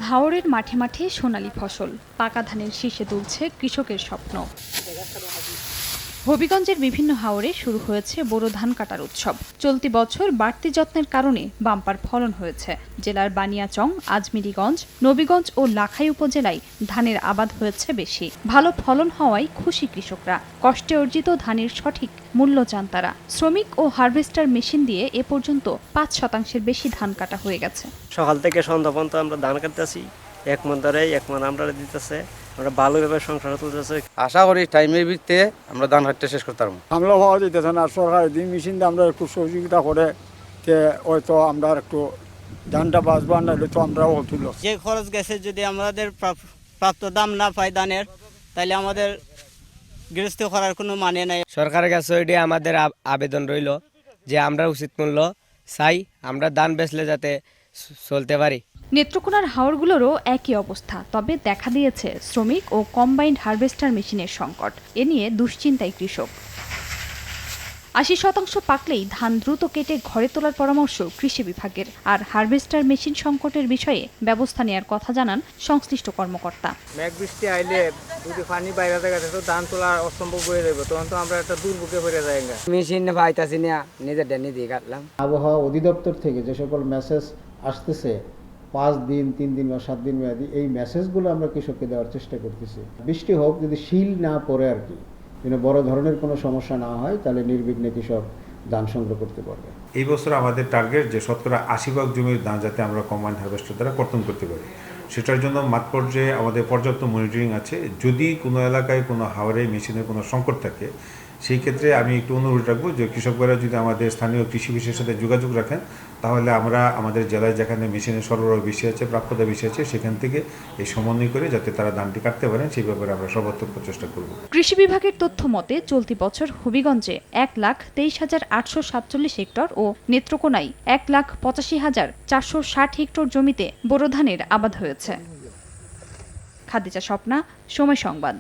হাওরের মাঠে মাঠে সোনালী ফসল, পাকা ধানের শীষে তুলছে কৃষকের স্বপ্ন। হবিগঞ্জের বিভিন্ন হাওরে শুরু হয়েছে বোরো ধান কাটার উৎসব। চলতি বছর বাড়তি যত্নের কারণে বাম্পার ফলন হয়েছে। জেলার বানিয়াচং, আজমিরিগঞ্জ, নবীগঞ্জ ও লাখাই উপজেলায় ধানের আবাদ হয়েছে বেশি। ভালো ফলন হওয়ায় খুশি কৃষকরা। কষ্টে অর্জিত ধানের সঠিক মূল্য চান তারা। শ্রমিক ও হারভেস্টার মেশিন দিয়ে এ পর্যন্ত ৫% বেশি ধান কাটা হয়ে গেছে। সকাল থেকে সন্ধ্যা পর্যন্ত আমরা ধান কাটতেছি, এক মন ধরে এক মন আমরা দিতেছে, আমরা ভালোভাবে সংসার তুলতেছে। আশা করি টাইমের ভিত্তিতে আমরা ধান কাটতে শেষ করতে পারবো। হামলা হওয়া যেতেছে না, সরকার দিন মেশিন দিয়ে আমরা একটু সহযোগিতা করে হয়তো আমরা একটু ধানটা বাঁচবো, নাহলে তো আমরা তুল। যে খরচ গেছে যদি আমাদের প্রাপ্ত দাম না পাই ধানের, তাহলে আমাদের গৃহস্থ করার কোনো মানে নাই। সরকারের কাছে ওইটি আমাদের আবেদন রইল যে আমরা উচিত মূল্য চাই, আমরা ধান বেচলে যাতে চলতে পারি। নেত্রকোনার হাওরগুলোরও একই অবস্থা, তবে দেখা দিয়েছে শ্রমিক ও কম্বাইন্ড হারভেস্টার মেশিনের সংকট। এ নিয়ে দুশ্চিন্তায় কৃষক। ৮০% পাকলেই ধান দ্রুত কেটে ঘরে তোলার পরামর্শ কৃষি বিভাগের। আর হারভেস্টার মেশিন সংকটের বিষয়ে ব্যবস্থা নেওয়ার কথা জানান সংশ্লিষ্ট কর্মকর্তা। মেঘ বৃষ্টি আইলে যদি পানি বাইরে গেছে তো ধান তোলা অসম্ভব হয়ে যাবে, তখন তো আমরা একটা দুর্ভোগে পড়ে যাই। মেশিন পাইতাছি না, নিজেরটা নিজেই কাটলাম। আবহাওয়া অধিদপ্তর থেকে যে সকল মেসেজ আসতেছে 5 দিন, 3 দিন বা 7 দিন মেয়াদি, এই মেসেজগুলো আমরা কৃষককে দেওয়ার চেষ্টা করতেছি। বৃষ্টি হোক, যদি শিল না পড়ে আর কি, বড় ধরনের কোনো সমস্যা না হয়, তাহলে নির্বিঘ্নে কৃষক ধান সংগ্রহ করতে পারবে। এই বছর আমাদের টার্গেট যে 80% জমির ধান যাতে আমরা কম্বাইন্ড হারভেস্টার দ্বারা কর্তন করতে পারি, সেটার জন্য মাঠ পর্যায়ে আমাদের পর্যাপ্ত মনিটরিং আছে। যদি কোনো এলাকায় কোনো হাওরে মেশিনের কোনো সংকট থাকে, সেই ক্ষেত্রে আমি একটু অনুরোধ রাখবো যে কৃষকরা যদি আমাদের স্থানীয় কৃষি বিশেষের সাথে যোগাযোগ রাখেন, তাহলে আমরা আমাদের জেলায় যেখানে মেশিনের সরবরাহ বেশি আছে, প্রাপ্যতা বেশি আছে, সেখান থেকে এই সমন্বয় করে যাতে তারা ধানটি কাটতে পারেন, সেই ব্যাপারে আমরা সর্বাত্মক প্রচেষ্টা করব। কৃষি বিভাগের তথ্য মতে চলতি বছর হবিগঞ্জে ১,২৩,৮৪৭ হেক্টর ও নেত্রকোনায় ১,৮৫,৪৬০ হেক্টর জমিতে বোরো ধানের আবাদ হয়েছে। খাদিজা স্বপ্না, সময় সংবাদ।